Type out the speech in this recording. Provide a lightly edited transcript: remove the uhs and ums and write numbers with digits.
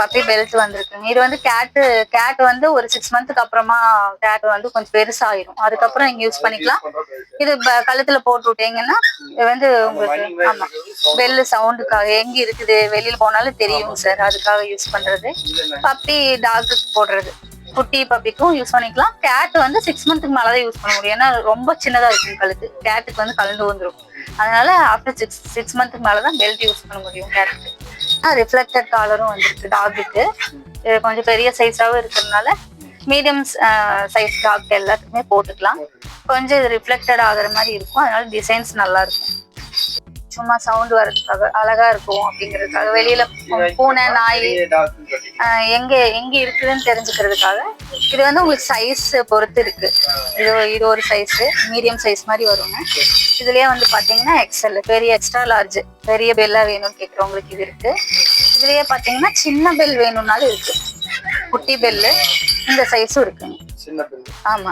Puppy belt வந்திருக்குங்க. இது வந்து கேட் வந்து ஒரு 6 மந்த்துக்கு அப்புறமா கேட் வந்து கொஞ்சம் பெருசாயிரும். அதுக்கப்புறம் நீங்க யூஸ் பண்ணிக்கலாம். இது கழுத்துல போட்டு விட்டீங்கன்னா இது வந்து உங்களுக்கு ஆமா பெல் சவுண்டுக்காக எங்க இருக்குது வெளியில போனாலும் தெரியும் சார். அதுக்காக யூஸ் பண்றது. பப்பி டாக்கு போடுறது. குட்டி பப்பிக்கும் யூஸ் பண்ணிக்கலாம். கேட் வந்து 6 மந்த்துக்கு மேலதான் யூஸ் பண்ண முடியும். ஏன்னா ரொம்ப சின்னதா இருக்கும் கழுத்து. கேட்டுக்கு வந்து கலந்து வந்துடும். அதனால ஆஃப்டர் 6 மந்த்துக்கு மேலதான் பெல்ட் யூஸ் பண்ண முடியும் கேட்டுக்கு. ரிஃப்ளெக்டட் காலரும் வந்துருக்கு டாகுக்கு. இது கொஞ்சம் பெரிய சைஸாவும் இருக்கிறதுனால மீடியம் சைஸ் டாக் எல்லாத்துக்குமே போட்டுக்கலாம். கொஞ்சம் இது ரிஃப்ளெக்டட் ஆகுற மாதிரி இருக்கும். அதனால டிசைன்ஸ் நல்லா இருக்கும். சும்மா சவுண்ட் வர்றதுக்காக அழகா இருக்கும் அப்படிங்கிறதுக்காக வெளியில பூனை நாய் எங்க எங்க இருக்குதுன்னு தெரிஞ்சுக்கிறதுக்காக. இது வந்து உங்களுக்கு சைஸ் பொறுத்து இருக்கு. இது ஒரு சைஸ் மீடியம் சைஸ் மாதிரி வருங்க. இதுலயே வந்து பாத்தீங்கன்னா எக்ஸ்எல் பெரிய எக்ஸ்ட்ரா லார்ஜ் பெரிய பெல்லா வேணும்னு கேட்கறவங்களுக்கு இது இருக்கு. இதுலயே பாத்தீங்கன்னா சின்ன பெல் வேணும்னாலும் இருக்கு. குட்டி பெல்லு இந்த சைஸும் இருக்குங்க. ஆமா.